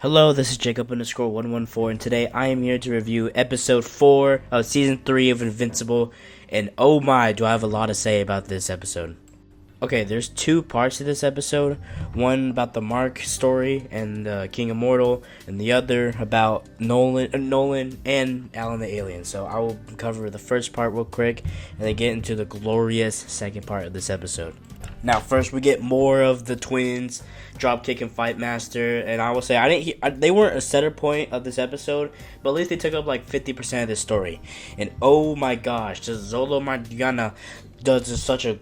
Hello, this is Jacob_114, and today I am here to review episode 4 of season 3 of Invincible, and oh my, do I have a lot to say about this episode. Okay, there's two parts to this episode, one about the Mark story and King Immortal, and the other about Nolan and Alan the Alien. So I will cover the first part real quick, and then get into the glorious second part of this episode. Now, first we get more of the twins, Dropkick and Fight Master, and I will say they weren't a center point of this episode, but at least they took up like 50% of the story. And oh my gosh, just Zolo Mardiana does just such a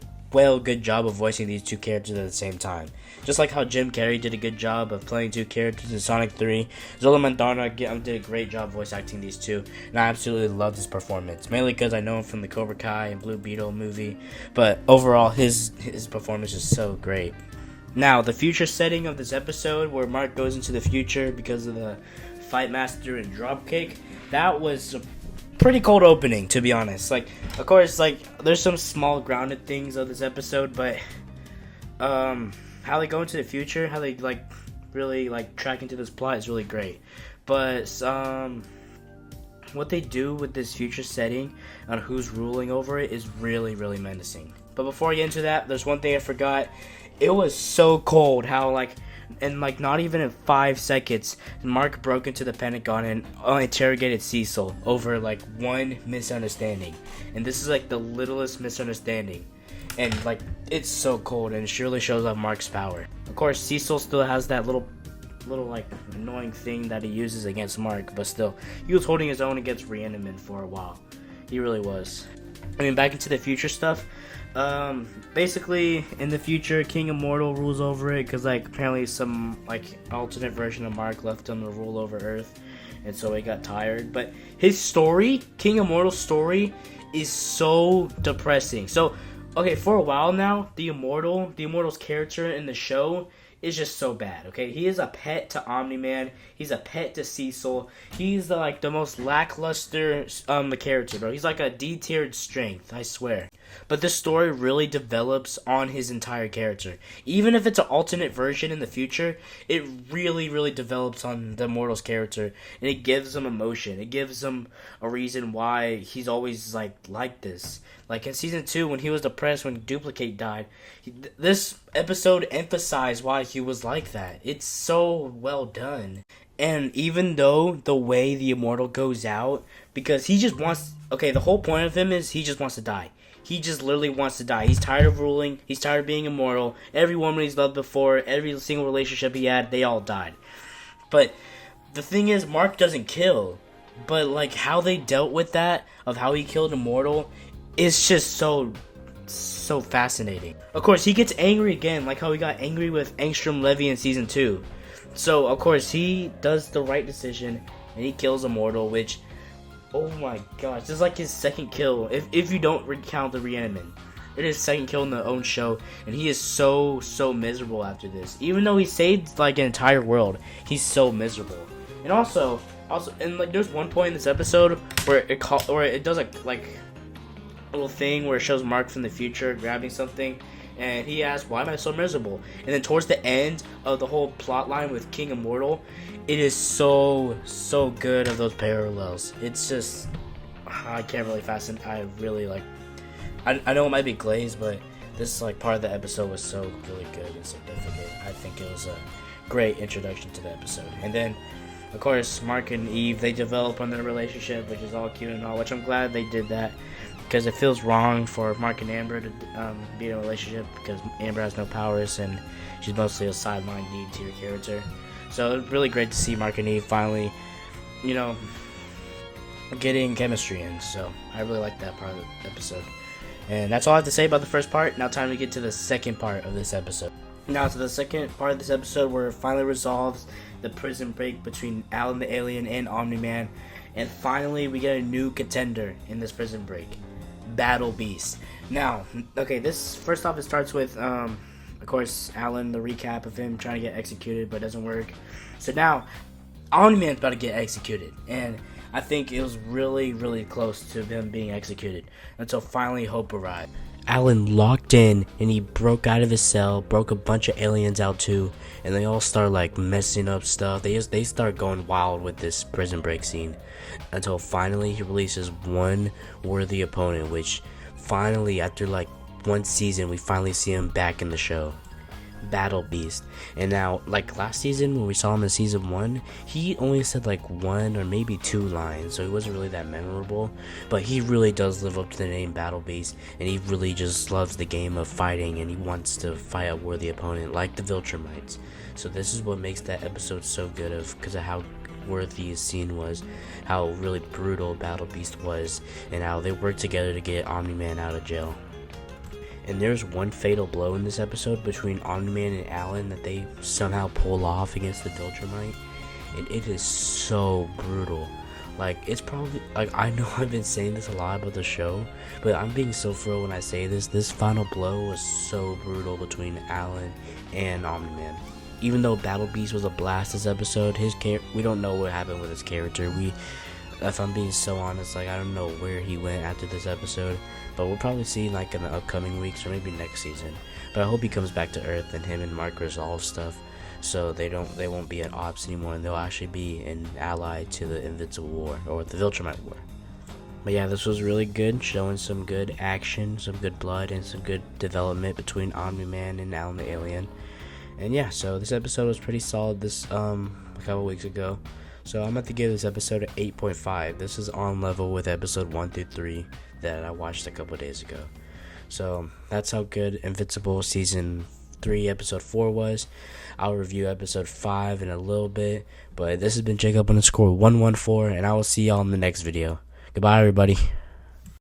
good job of voicing these two characters at the same time. Just like how Jim Carrey did a good job of playing two characters in Sonic 3, Zola Mandana did a great job voice acting these two, and I absolutely loved his performance, mainly because I know him from the Cobra Kai and Blue Beetle movie, but overall his performance is so great. Now, the future setting of this episode, where Mark goes into the future because of the Fight Master and Dropkick, that was a pretty cold opening, to be honest. Like, of course, like, there's some small grounded things of this episode, but how they go into the future, how they like really like track into this plot is really great. But what they do with this future setting on who's ruling over it is really, really menacing. But before I get into that, there's one thing I forgot. It was so cold how not even in 5 seconds, Mark broke into the Pentagon and interrogated Cecil over like one misunderstanding. And this is like the littlest misunderstanding. And like, it's so cold, and it surely shows off Mark's power. Of course, Cecil still has that little like annoying thing that he uses against Mark, but still, he was holding his own against Reaniman for a while. He really was. I mean, back into the future stuff. Basically, in the future, King Immortal rules over it because, like, apparently some, like, alternate version of Mark left him to rule over Earth, and so he got tired. But his story, King Immortal's story, is so depressing. So, okay, for a while now, the Immortal's character in the show is just so bad, okay? He is a pet to Omni-Man. He's a pet to Cecil. He's the most lackluster character, bro. He's like a D-tiered strength, I swear. But this story really develops on his entire character. Even if it's an alternate version in the future, it really, really develops on the Immortal's character, and it gives him emotion. It gives him a reason why he's always like this. Like in season 2, when he was depressed when Duplicate died, this episode emphasized why he was like that. It's so well done. And even though the way the Immortal goes out, because he just wants, okay, the whole point of him is he just wants to die. He just literally wants to die. He's tired of ruling. He's tired of being immortal. Every woman he's loved before, every single relationship he had, they all died. But the thing is, Mark doesn't kill. But like how they dealt with that, of how he killed Immortal, is just so fascinating. Of course, he gets angry again, like how he got angry with Angstrom Levy in season 2. So, of course, he does the right decision, and he kills Immortal, which, oh my gosh, this is like his second kill, if you don't recount the Reaniman. It is his second kill in the own show, and he is so miserable after this. Even though he saved, like, an entire world, he's so miserable. And also, and like, there's one point in this episode where it does a little thing where it shows Mark from the future grabbing something, and he asks, why am I so miserable? And then towards the end of the whole plot line with King Immortal, it is so good of those parallels. It's just, I can't really fasten. I really like, I know it might be glazed, but this like part of the episode was so really good and significant. I think it was a great introduction to the episode. And then, of course, Mark and Eve, they develop on their relationship, which is all cute and all, which I'm glad they did that, because it feels wrong for Mark and Amber to be in a relationship, because Amber has no powers and she's mostly a sideline D-tier character. So it's really great to see Mark and Eve finally, getting chemistry in. So I really like that part of the episode. And that's all I have to say about the first part. Now time to get to the second part of this episode. Now to the second part of this episode, where it finally resolves the prison break between Alan the Alien and Omni-Man. And finally we get a new contender in this prison break. Battle Beast. Now, okay, this first off, it starts with of course, Alan, the recap of him trying to get executed but it doesn't work. So now Omni-Man's about to get executed, and I think it was really close to him being executed until finally hope arrived. Alan locked in and he broke out of his cell, broke a bunch of aliens out too, and they all start like messing up stuff. They start going wild with this prison break scene until finally he releases one worthy opponent, which finally after like one season we finally see him back in the show. Battle Beast. And now, like last season when we saw him in season 1, he only said like 1 or maybe 2 lines, so he wasn't really that memorable, but he really does live up to the name Battle Beast, and he really just loves the game of fighting, and he wants to fight a worthy opponent like the Viltrumites. So this is what makes that episode so good, because of how worthy his scene was, how really brutal Battle Beast was, and how they worked together to get Omni-Man out of jail. And there's one fatal blow in this episode between Omni-Man and Alan that they somehow pull off against the Viltrumite, and it is so brutal. Like, it's probably, like, I know I've been saying this a lot about the show, but I'm being so for real when I say this. This final blow was so brutal between Alan and Omni-Man. Even though Battle Beast was a blast this episode, we don't know what happened with his character. If I'm being so honest, like, I don't know where he went after this episode, but we'll probably see like in the upcoming weeks or maybe next season. But I hope he comes back to Earth and him and Mark resolve stuff, so they won't be at ops anymore, and they'll actually be an ally to the Invincible War or the Viltrumite War. But yeah, this was really good, showing some good action, some good blood, and some good development between Omni-Man and Alan the Alien. And yeah, so this episode was pretty solid this a couple weeks ago. So I'm about to give this episode an 8.5. This is on level with episode 1 through 3 that I watched a couple days ago. So that's how good Invincible season 3 episode 4 was. I'll review episode 5 in a little bit, but this has been Jacob_114, and I will see y'all in the next video. Goodbye, everybody.